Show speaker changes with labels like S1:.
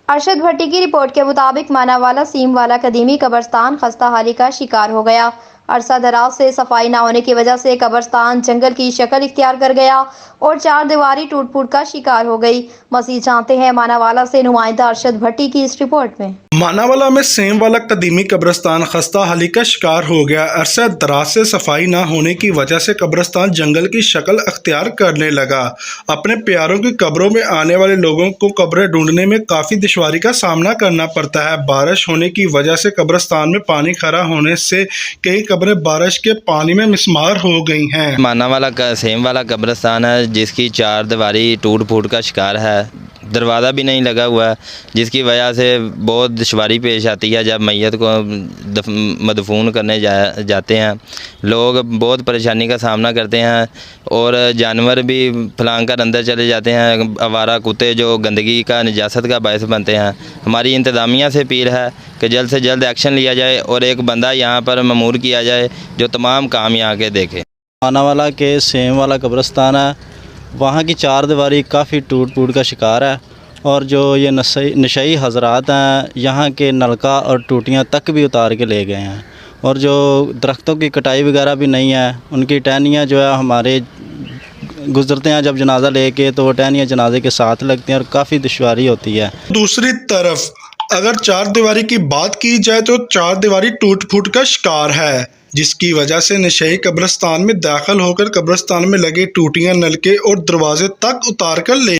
S1: ارشد بھٹی کی رپورٹ کے مطابق ماناوالا سیم والا قدیمی قبرستان خستہ حالی کا شکار ہو گیا۔ عرصہ دراز سے صفائی نہ ہونے کی وجہ سے قبرستان جنگل کی شکل اختیار کر گیا اور چار دیواری ٹوٹ پھوٹ کا شکار ہو گئی۔ مزید جانتے ہیں ماناوالا سے نمائندہ ارشد بھٹی کی اس رپورٹ میں۔
S2: ماناوالا میں سیم والا قدیمی قبرستان خستہ حالی کا شکار ہو گیا۔ عرصہ دراز سے صفائی نہ ہونے کی وجہ سے قبرستان جنگل کی شکل اختیار کرنے لگا۔ اپنے پیاروں کی قبروں میں آنے والے لوگوں کو قبریں ڈھونڈنے میں کافی دشواری کا سامنا کرنا پڑتا ہے۔ بارش ہونے کی وجہ سے قبرستان میں پانی کھڑا ہونے سے کئی قبریں بارش کے پانی میں مسمار ہو گئی ہیں۔
S3: ماناوالا کا سیم والا قبرستان ہے جس کی چار دیواری ٹوٹ پھوٹ کا شکار ہے، دروازہ بھی نہیں لگا ہوا ہے، جس کی وجہ سے بہت دشواری پیش آتی ہے جب میت کو مدفون کرنے جاتے ہیں۔ لوگ بہت پریشانی کا سامنا کرتے ہیں اور جانور بھی پھلانگ کر اندر چلے جاتے ہیں، آوارہ کتے جو گندگی کا نجاست کا باعث بنتے ہیں۔ ہماری انتظامیہ سے اپیل ہے کہ جلد سے جلد ایکشن لیا جائے اور ایک بندہ یہاں پر مامور کیا جائے جو تمام کام یہاں کے دیکھے۔
S4: ماناوالا کے سیم والا قبرستان ہے، وہاں کی چار دیواری کافی ٹوٹ پھوٹ کا شکار ہے اور جو یہ نشئی حضرات ہیں یہاں کے نلکا اور ٹوٹیاں تک بھی اتار کے لے گئے ہیں، اور جو درختوں کی کٹائی وغیرہ بھی نہیں ہے، ان کی ٹہنیاں جو ہے ہمارے گزرتے ہیں جب جنازہ لے کے تو وہ ٹہنیاں جنازے کے ساتھ لگتی ہیں اور کافی دشواری ہوتی ہے۔
S2: دوسری طرف اگر چار دیواری کی بات کی جائے تو چار دیواری ٹوٹ پھوٹ کا شکار ہے، جس کی وجہ سے نشئی قبرستان میں داخل ہو کر قبرستان میں لگے ٹوٹیاں، نلکے اور دروازے تک اتار کر لے